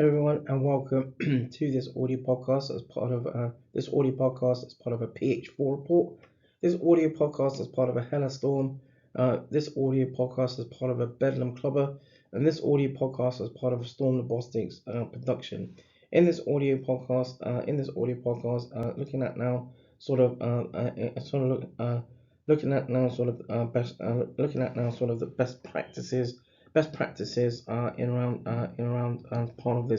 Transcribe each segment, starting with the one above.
Hello everyone, and welcome to this audio podcast as part of a PH4 report. This audio podcast is part of a SZtorm. This audio podcast is part of a Bedlam Clubber, and this audio podcast is part of a Storm Robotics production. In this audio podcast, looking at now the best practices in around part of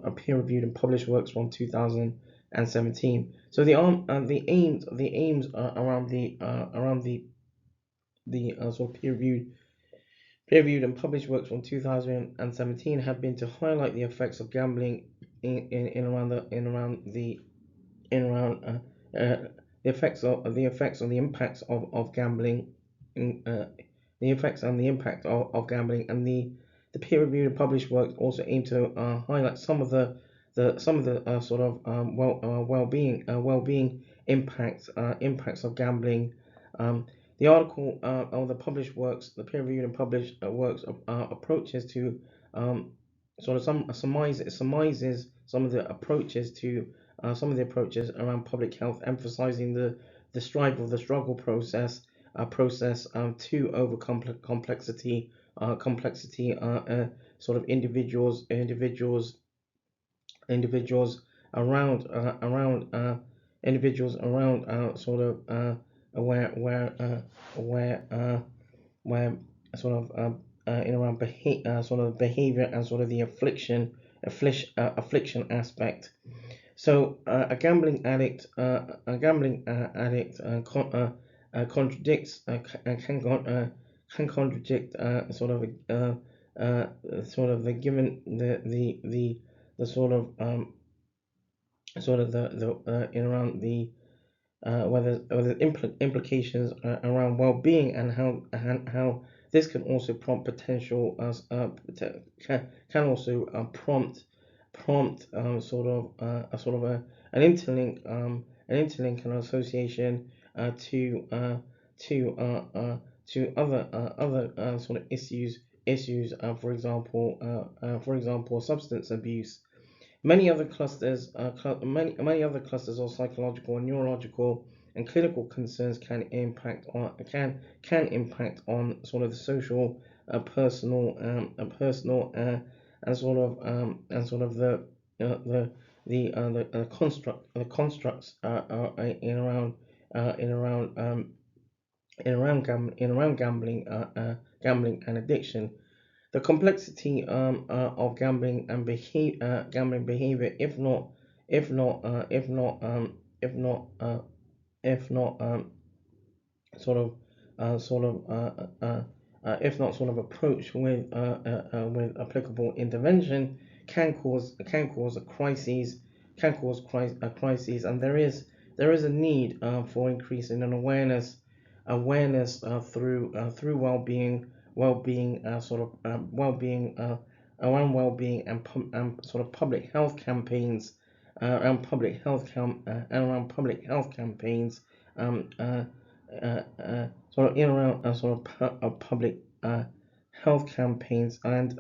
a peer reviewed and published works from 2017. So the aims around the sort of peer reviewed and published works from 2017 have been to highlight the effects of gambling in around in around the effects of the impacts of gambling, the effects and the impact of gambling, and the peer-reviewed and published works also aim to highlight some of the well-being impacts of gambling. The article or the published works, the peer-reviewed and published works approaches to surmises some of the approaches to some of the approaches around public health, emphasizing the struggle process to overcome complexity sort of individuals around individuals around sort of where where sort of in around sort of behavior and sort of the affliction aspect. So a gambling addict contradicts can contradict sort of the given the sort of the in around the whether implications around well-being, and how this can also prompt potential can also prompt an interlink and association to other sort of issues, for example substance abuse. Many other clusters of psychological and neurological and clinical concerns can impact on sort of the social, personal, and sort of the constructs in around gambling and addiction. The complexity of gambling behavior, if not if not if not if not sort of sort of if not sort of approach with applicable intervention, can cause a crisis, and there is a need for increasing an awareness through well-being around well-being and sort of public health campaigns, around public health campaigns, um, uh, sort of in around public health campaigns. And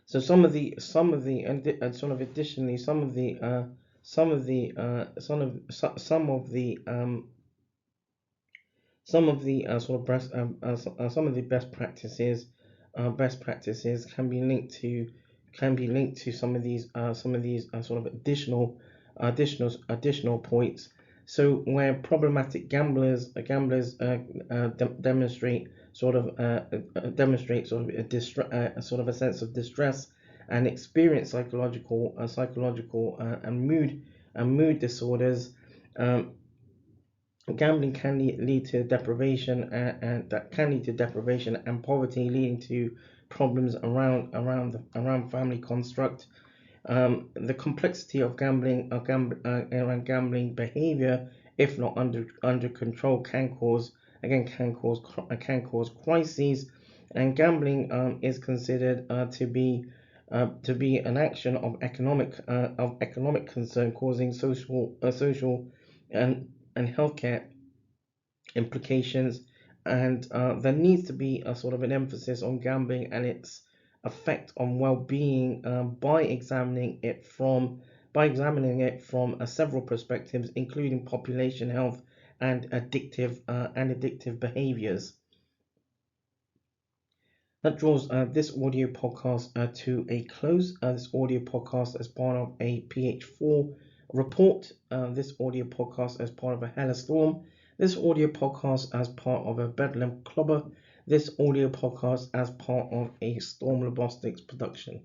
so and sort of additionally some of the sort of some of the best practices can be linked to some of these sort of additional points. So where problematic gamblers demonstrate sort of a sense of distress and experience psychological and mood disorders. Gambling can lead to deprivation, and that can lead to deprivation and poverty, leading to problems around family construct. The complexity of around gambling behavior, if not under control, can cause crises. And gambling is considered to be an action of economic concern, causing social and healthcare implications. And there needs to be a sort of an emphasis on gambling effect on well-being by examining it from several perspectives, including population health and addictive behaviors. That draws this audio podcast to a close. This audio podcast as part of a PH4 report. This audio podcast as part of a SZtorm. This audio podcast as part of a Bedlam Clobber. This audio podcast as part of a Storm Robotics production.